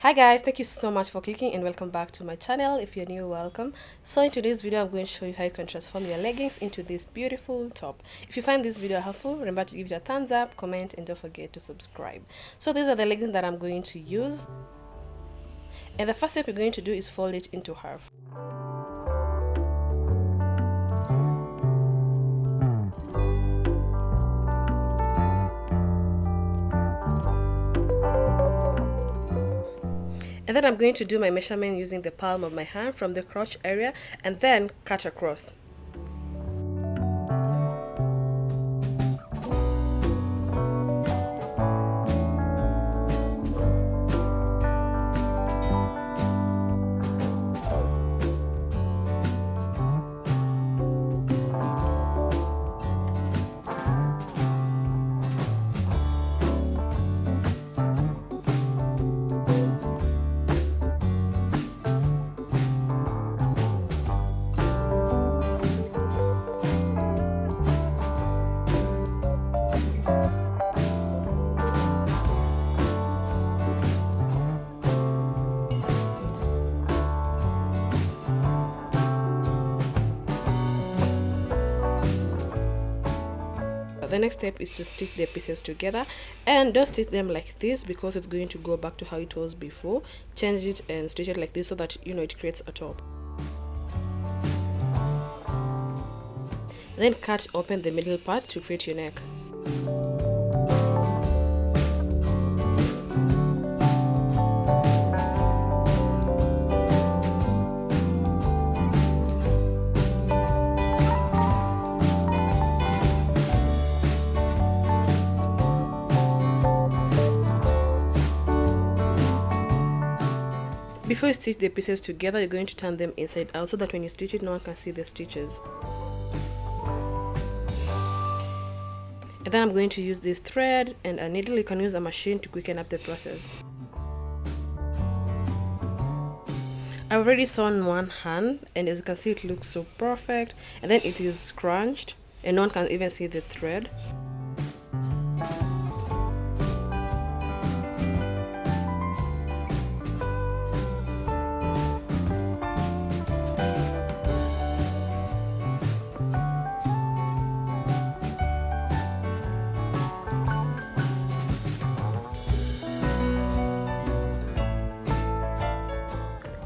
Hi guys, thank you so much for clicking and welcome back to my channel. If you're new, welcome. So in today's video, I'm going to show you how you can transform your leggings into this beautiful top. If you find this video helpful, remember to give it a thumbs up, comment, and don't forget to subscribe. So these are the leggings that I'm going to use. And the first step you're going to do is fold it into half. And then I'm going to do my measurement using the palm of my hand from the crotch area and then cut across. The next step is to stitch the pieces together, and don't stitch them like this because it's going to go back to how it was before. Change it and stitch it like this so that it creates a top. Then cut open the middle part to create your neck. Before you stitch the pieces together, you're going to turn them inside out so that when you stitch it, no one can see the stitches. And then I'm going to use this thread and a needle. You can use a machine to quicken up the process. I've already sewn one hand, and as you can see, it looks so perfect. And then it is scrunched and no one can even see the thread.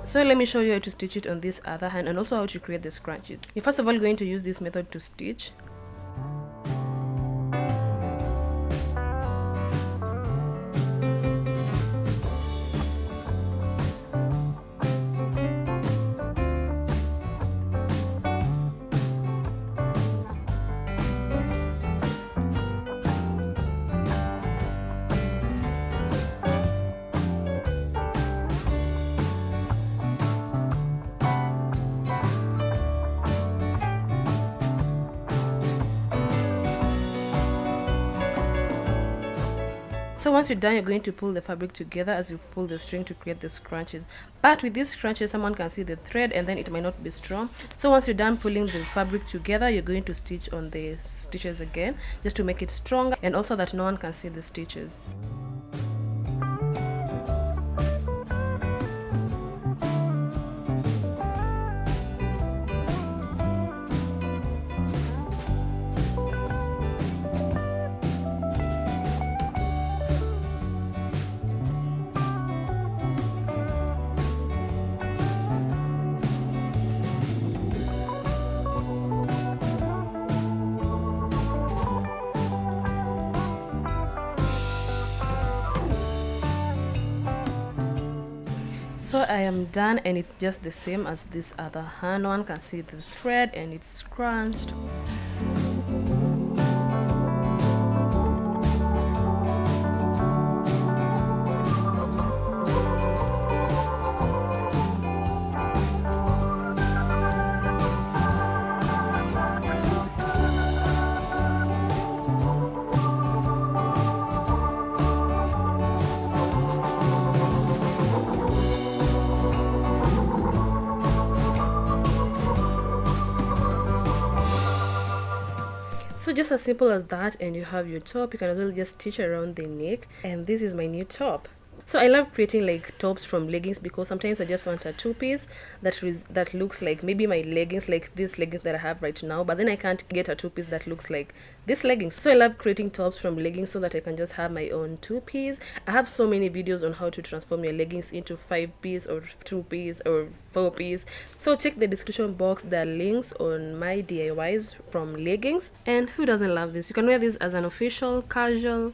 So let me show you how to stitch it on this other hand and also how to create the scrunchies. You're first of all going to use this method to stitch. So once you're done, you're going to pull the fabric together as you pull the string to create the scrunchies. But with these scrunchies, someone can see the thread and then it might not be strong. So once you're done pulling the fabric together, you're going to stitch on the stitches again just to make it stronger and also that no one can see the stitches. So I am done and it's just the same as this other hand. One can see the thread and it's scrunched. So just as simple as that, and you have your top. You can as well just stitch around the neck, and this is my new top. So I love creating like tops from leggings because sometimes I just want a two-piece that looks like maybe my leggings, like these leggings that I have right now, but then I can't get a two-piece that looks like this leggings. So I love creating tops from leggings so that I can just have my own two-piece. I have so many videos on how to transform your leggings into 5-piece or 2-piece or 4-piece. So check the description box, there are links on my DIYs from leggings. And who doesn't love this? You can wear this as an official, casual,